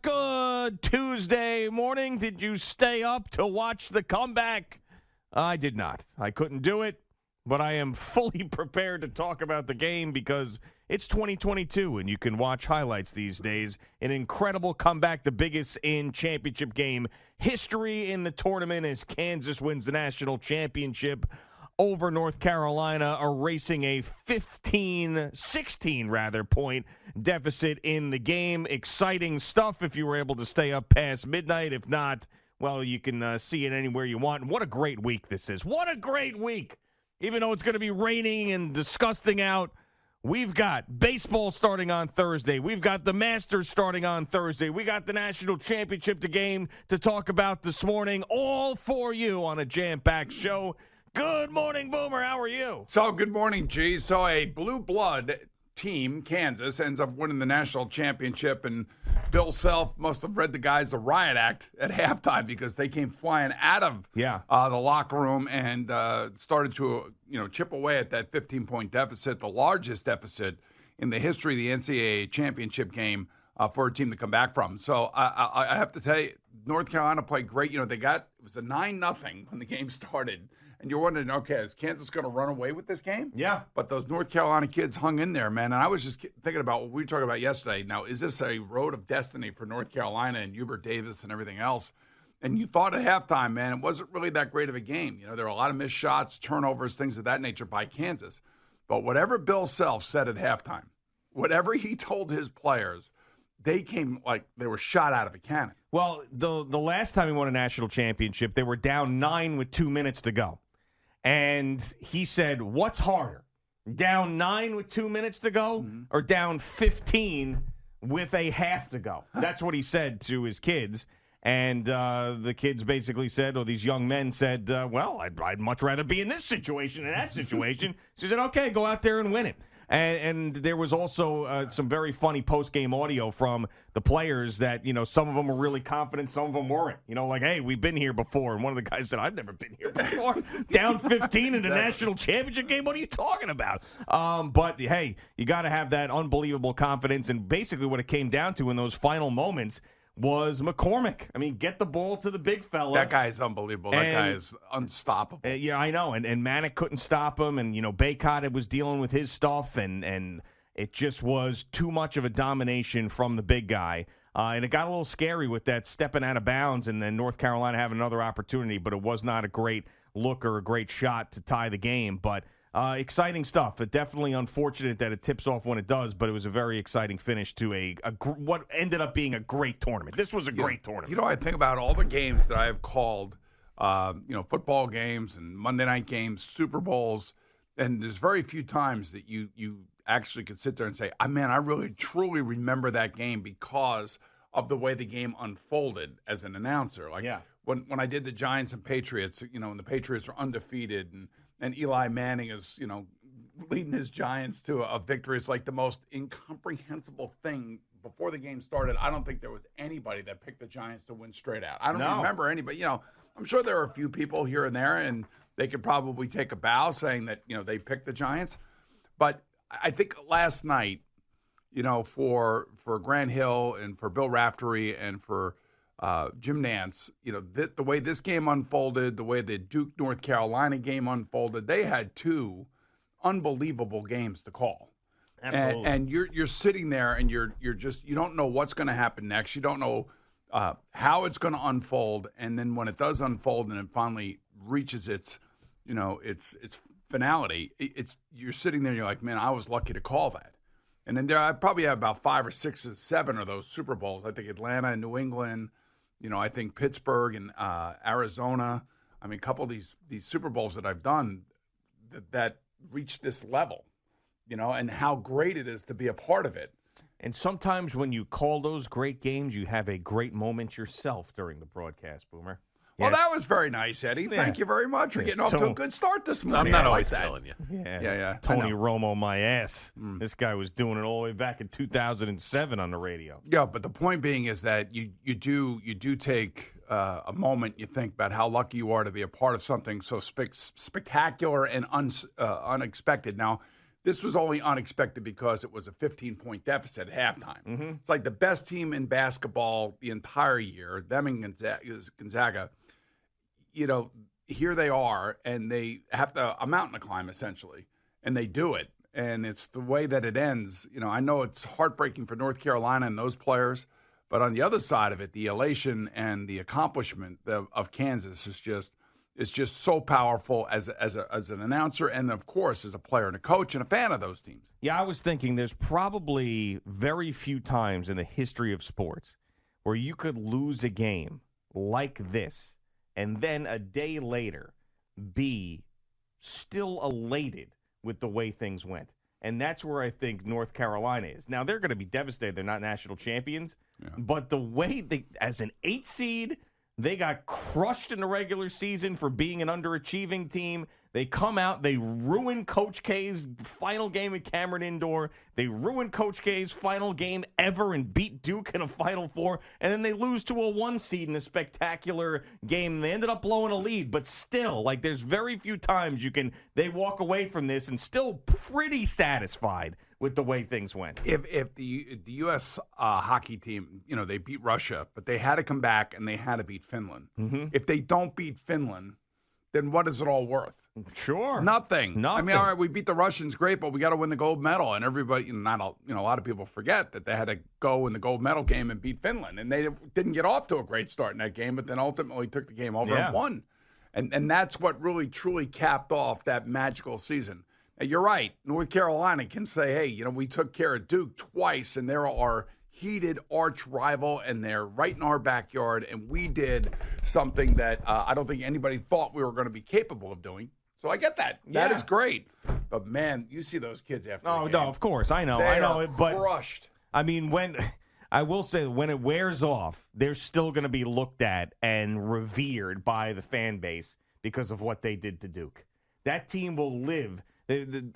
Good Tuesday morning. Did you stay up to watch the comeback? I did not. I couldn't do it, but I am fully prepared to talk about the game because it's 2022 and you can watch highlights these days. An incredible comeback, the biggest in championship game history in the tournament as Kansas wins the national championship over North Carolina, erasing a 16 point deficit in the game. Exciting stuff if you were able to stay up past midnight. If not, well, you can see it anywhere you want. And what a great week this is. What a great week. Even though it's going to be raining and disgusting out, we've got baseball starting on Thursday. We've got the Masters starting on Thursday. We got the national championship game to talk about this morning. All for you on a jam-packed show. Good morning, Boomer. How are you? So, good morning, G. So, a blue blood team, Kansas, ends up winning the national championship, and Bill Self must have read the guys the riot act at halftime because they came flying out of the locker room and started to chip away at that 15-point deficit, the largest deficit in the history of the NCAA championship game for a team to come back from. So, I have to tell you, North Carolina played great. It was a 9-0 when the game started. And you're wondering, okay, is Kansas going to run away with this game? Yeah. But those North Carolina kids hung in there, man. And I was just thinking about what we were talking about yesterday. Now, is this a road of destiny for North Carolina and Hubert Davis and everything else? And you thought at halftime, man, it wasn't really that great of a game. There were a lot of missed shots, turnovers, things of that nature by Kansas. But whatever Bill Self said at halftime, whatever he told his players, they came like they were shot out of a cannon. Well, the last time he won a national championship, they were down 9 with 2 minutes to go. And he said, what's harder, down 9 with 2 minutes to go or down 15 with a half to go? That's what he said to his kids. And the kids basically said, or these young men said, well, I'd much rather be in this situation than that situation. So he said, okay, go out there and win it. And there was also some very funny post-game audio from the players that, some of them were really confident, some of them weren't. Like, hey, we've been here before. And one of the guys said, I've never been here before. Down 15 in the national championship game? What are you talking about? But, hey, you got to have that unbelievable confidence. And basically what it came down to in those final moments was McCormick. I mean, get the ball to the big fella. That guy is unbelievable. That guy is unstoppable. Yeah, I know. And Manick couldn't stop him. And, Baycott was dealing with his stuff. And it just was too much of a domination from the big guy. And it got a little scary with that stepping out of bounds and then North Carolina having another opportunity. But it was not a great look or a great shot to tie the game. But exciting stuff. Definitely unfortunate that it tips off when it does, but it was a very exciting finish to what ended up being a great tournament. This was a great tournament. I think about all the games that I have called, football games and Monday night games, Super Bowls, and there's very few times that you actually could sit there and say, man, I really truly remember that game because of the way the game unfolded as an announcer. When I did the Giants and Patriots, and the Patriots were undefeated and Eli Manning is, leading his Giants to a victory. It's like the most incomprehensible thing. Before the game started, I don't think there was anybody that picked the Giants to win straight out. I don't remember anybody. I'm sure there are a few people here and there, and they could probably take a bow saying that, they picked the Giants. But I think last night, for Grant Hill and for Bill Raftery and for Jim Nantz, the way this game unfolded, the way the Duke North Carolina game unfolded, they had two unbelievable games to call. Absolutely. And you're sitting there and you're just, you don't know what's going to happen next. You don't know how it's going to unfold. And then when it does unfold and it finally reaches its finality, you're sitting there and you're like, man, I was lucky to call that. And then I probably have about 5 or 6 or 7 of those Super Bowls. I think Atlanta and New England. I think Pittsburgh and Arizona. I mean, a couple of these Super Bowls that I've done that reached this level, and how great it is to be a part of it. And sometimes when you call those great games, you have a great moment yourself during the broadcast, Boomer. Well, that was very nice, Eddie. Thank you very much for getting off to a good start this morning. I'm not always telling you. Yeah. Tony Romo, my ass. This guy was doing it all the way back in 2007 on the radio. Yeah, but the point being is that you do take a moment, you think about how lucky you are to be a part of something so spectacular and unexpected. Now, This was only unexpected because it was a 15-point deficit at halftime. Mm-hmm. It's like the best team in basketball the entire year, them and Gonzaga. You know, here they are, and they have a mountain to climb, essentially, and they do it. And it's the way that it ends. You know, I know it's heartbreaking for North Carolina and those players, but on the other side of it, the elation and the accomplishment of Kansas is just so powerful as an announcer and, of course, as a player and a coach and a fan of those teams. Yeah, I was thinking there's probably very few times in the history of sports where you could lose a game like this and then a day later be still elated with the way things went. And that's where I think North Carolina is. Now, they're going to be devastated. They're not national champions. Yeah. But the way as an 8 seed, they got crushed in the regular season for being an underachieving team. They come out, they ruin Coach K's final game at Cameron Indoor. They ruin Coach K's final game ever and beat Duke in a Final Four. And then they lose to a 1 seed in a spectacular game. They ended up blowing a lead, but still, like, there's very few times they walk away from this and still pretty satisfied with the way things went. If the U.S. Hockey team, you know, they beat Russia, but they had to come back and they had to beat Finland. Mm-hmm. If they don't beat Finland, then what is it all worth? Sure. Nothing. I mean, all right, we beat the Russians, great, but we got to win the gold medal. And everybody, a lot of people forget that they had to go in the gold medal game and beat Finland. And they didn't get off to a great start in that game, but then ultimately took the game over and won. And that's what really, truly capped off that magical season. Now, you're right. North Carolina can say, hey, we took care of Duke twice, and they're our heated arch rival, and they're right in our backyard, and we did something that I don't think anybody thought we were going to be capable of doing. So I get that. Yeah. That is great. But, man, you see those kids after the game. No, of course. I know. They are but crushed. I mean, I will say, when it wears off, they're still going to be looked at and revered by the fan base because of what they did to Duke. That team will live.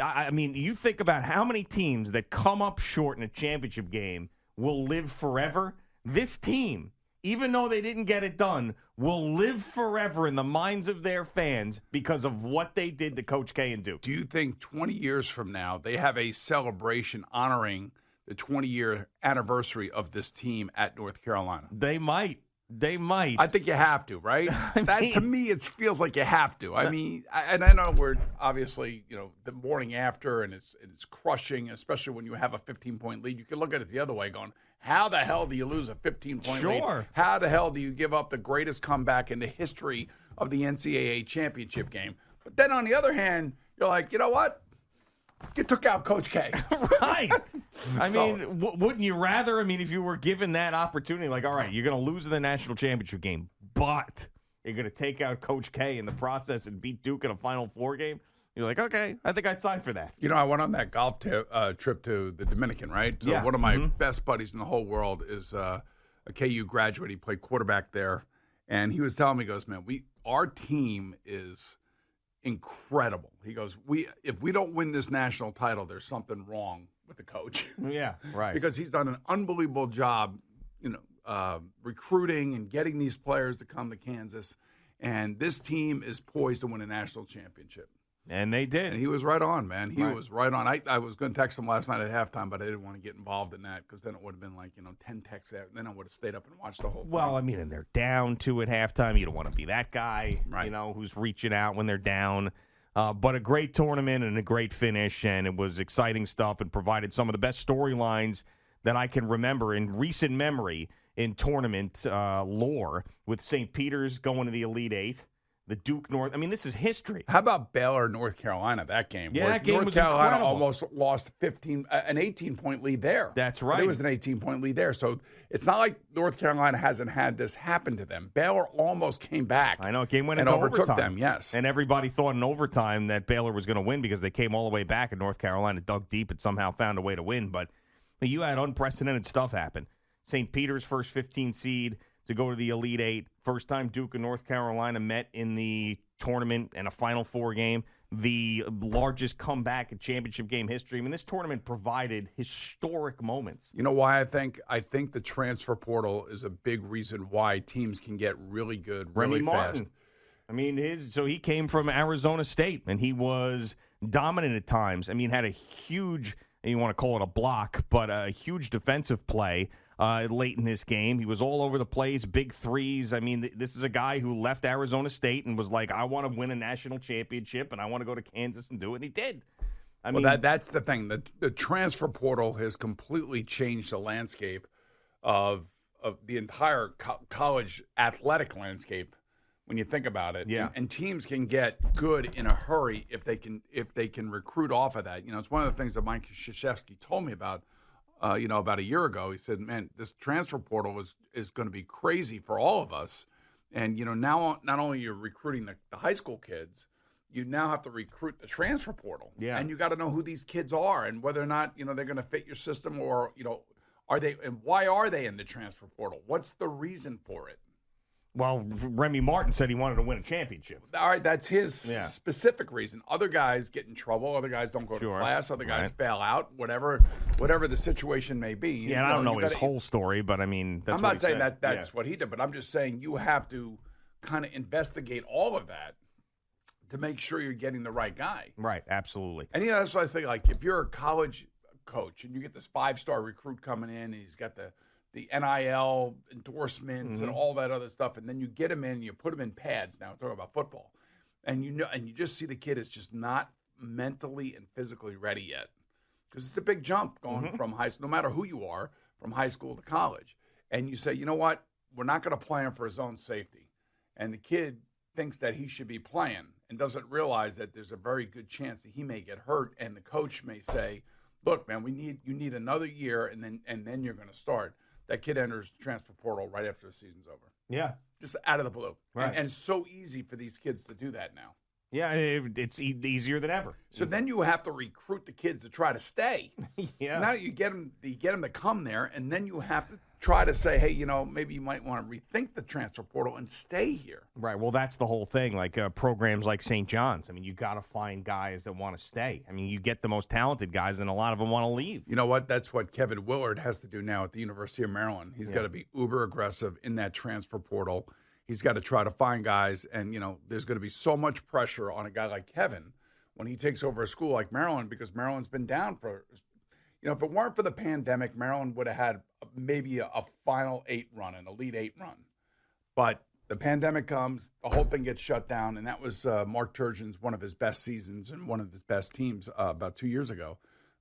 I mean, you think about how many teams that come up short in a championship game will live forever. This team, even though they didn't get it done, will live forever in the minds of their fans because of what they did to Coach K and Duke. Do you think 20 years from now they have a celebration honoring the 20-year anniversary of this team at North Carolina? They might. I think you have to, right? To me, it feels like you have to. I mean, and I know we're obviously, the morning after, and it's crushing, especially when you have a 15-point lead. You can look at it the other way, going, how the hell do you lose a 15-point lead? How the hell do you give up the greatest comeback in the history of the NCAA championship game? But then on the other hand, you're like, you know what? You took out Coach K. Right. I mean, wouldn't you rather? I mean, if you were given that opportunity, like, all right, you're going to lose in the national championship game, but you're going to take out Coach K in the process and beat Duke in a Final Four game, you're like, okay, I think I'd sign for that. I went on that golf trip to the Dominican, right? So one of my best buddies in the whole world is a KU graduate. He played quarterback there. And he was telling me, he goes, man, our team is incredible. He goes, if we don't win this national title, there's something wrong with the coach. Yeah, right. Because he's done an unbelievable job, recruiting and getting these players to come to Kansas. And this team is poised to win a national championship. And they did. And he was right on, man. He was right on. I was going to text him last night at halftime, but I didn't want to get involved in that because then it would have been like, 10 texts out. Then I would have stayed up and watched the whole thing. Well, I mean, and they're down 2 at halftime. You don't want to be that guy, who's reaching out when they're down. But a great tournament and a great finish, and it was exciting stuff and provided some of the best storylines that I can remember in recent memory in tournament lore, with St. Peter's going to the Elite Eight. The Duke North. I mean, this is history. How about Baylor, North Carolina? That game. Yeah, that game North was Carolina incredible. Almost lost an 18-point lead there. That's right. There was an 18-point lead there. So it's not like North Carolina hasn't had this happen to them. Baylor almost came back. I know. It game went and into overtook overtime. them. Yes. And everybody thought in overtime that Baylor was going to win because they came all the way back, and North Carolina dug deep and somehow found a way to win. But you had unprecedented stuff happen. St. Peter's first 15 seed to go to the Elite Eight. First time Duke and North Carolina met in the tournament and a Final Four game. The largest comeback in championship game history. I mean, this tournament provided historic moments. You know why I think the transfer portal is a big reason why teams can get really good really Remy Martin. fast. I mean, so he came from Arizona State, and he was dominant at times. I mean, had a huge, you want to call it a block, but a huge defensive play late in this game. He was all over the place, big threes. I mean, this is a guy who left Arizona State and was like, I want to win a national championship, and I want to go to Kansas and do it, and he did. I mean, that's the thing. The transfer portal has completely changed the landscape of the entire college athletic landscape when you think about it. Yeah. And teams can get good in a hurry if they can recruit off of that. You know, it's one of the things that Mike Krzyzewski told me about, about a year ago. He said, man, this transfer portal is going to be crazy for all of us. And, now not only you're recruiting the high school kids, you now have to recruit the transfer portal. Yeah. And you got to know who these kids are and whether or not, they're going to fit your system or, are they, and why are they in the transfer portal? What's the reason for it? Well, Remy Martin said he wanted to win a championship. All right, that's his specific reason. Other guys get in trouble. Other guys don't go to class. Other guys bail out. Whatever the situation may be. Yeah, I don't know his whole story, but I mean, that's I'm what not saying said. that's what he did, but I'm just saying you have to kind of investigate all of that to make sure you're getting the right guy. Right, absolutely. And that's what I say. Like, if you're a college coach and you get this 5-star recruit coming in, and he's got the NIL endorsements and all that other stuff, and then you get him in and you put him in pads. Now, I'm talking about football, and you just see the kid is just not mentally and physically ready yet, because it's a big jump going from high school, no matter who you are, from high school to college. And you say, you know what, we're not going to play him for his own safety, and the kid thinks that he should be playing and doesn't realize that there's a very good chance that he may get hurt, and the coach may say, look, man, you need another year, and then you're going to start. That kid enters the transfer portal right after the season's over. Yeah. Just out of the blue. Right. And it's so easy for these kids to do that now. Yeah, it's easier than ever. So then you have to recruit the kids to try to stay. Yeah. Now you get them to come there, and then you have to try to say, hey, maybe you might want to rethink the transfer portal and stay here. Right. Well, that's the whole thing. Like programs like St. John's. I mean, you got to find guys that want to stay. I mean, you get the most talented guys, and a lot of them want to leave. You know what? That's what Kevin Willard has to do now at the University of Maryland. He's got to be uber aggressive in that transfer portal. He's got to try to find guys, and, there's going to be so much pressure on a guy like Kevin when he takes over a school like Maryland, because Maryland's been down for, if it weren't for the pandemic, Maryland would have had maybe a Final 8 run, an Elite 8 run. But the pandemic comes, the whole thing gets shut down, and that was Mark Turgeon's one of his best seasons and one of his best teams about 2 years ago.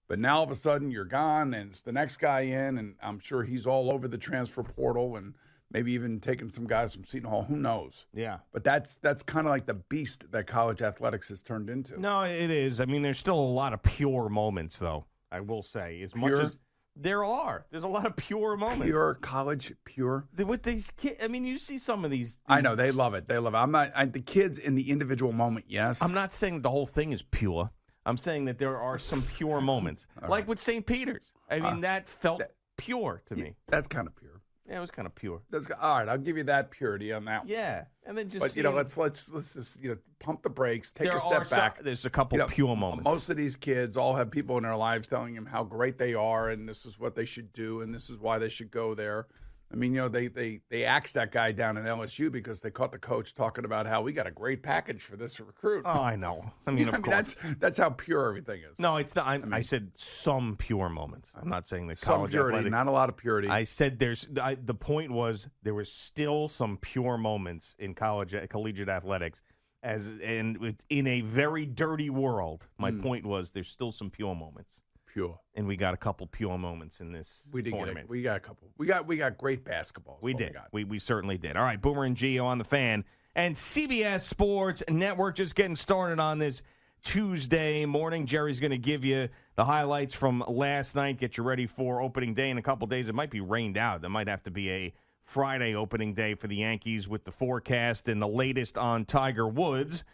But now all of a sudden you're gone, and it's the next guy in, and I'm sure he's all over the transfer portal and maybe even taking some guys from Seton Hall. Who knows? Yeah. But that's kind of like the beast that college athletics has turned into. No, it is. I mean, there's still a lot of pure moments, though, I will say. Much as there's a lot of pure moments. Pure college, pure. With these kids, I mean, you see some of these. I know, they love it. They love it. The kids in the individual moment, yes. I'm not saying the whole thing is pure. I'm saying that there are some pure moments. Like with St. Peter's. I mean, that felt pure to me. That's kind of pure. Yeah, it was kind of pure. All right, I'll give you that purity on that one. Yeah, and then just. But let's just pump the brakes, take a step back. There's a couple pure moments. Most of these kids all have people in their lives telling them how great they are, and this is what they should do, and this is why they should go there. I mean, they axed that guy down in LSU because they caught the coach talking about how we got a great package for this recruit. Oh, I know. I mean, of course. That's how pure everything is. No, it's not. I said some pure moments. I'm not saying that some college purity, athletic, not a lot of purity. I said the point was there was still some pure moments in collegiate athletics, and in a very dirty world. My point was there's still some pure moments. Pure. And we got a couple pure moments in this tournament. We got a couple. We got great basketball. We did. We certainly did. All right, Boomer and Gio on the Fan. And CBS Sports Network just getting started on this Tuesday morning. Jerry's going to give you the highlights from last night, get you ready for opening day in a couple days. It might be rained out. There might have to be a Friday opening day for the Yankees with the forecast and the latest on Tiger Woods.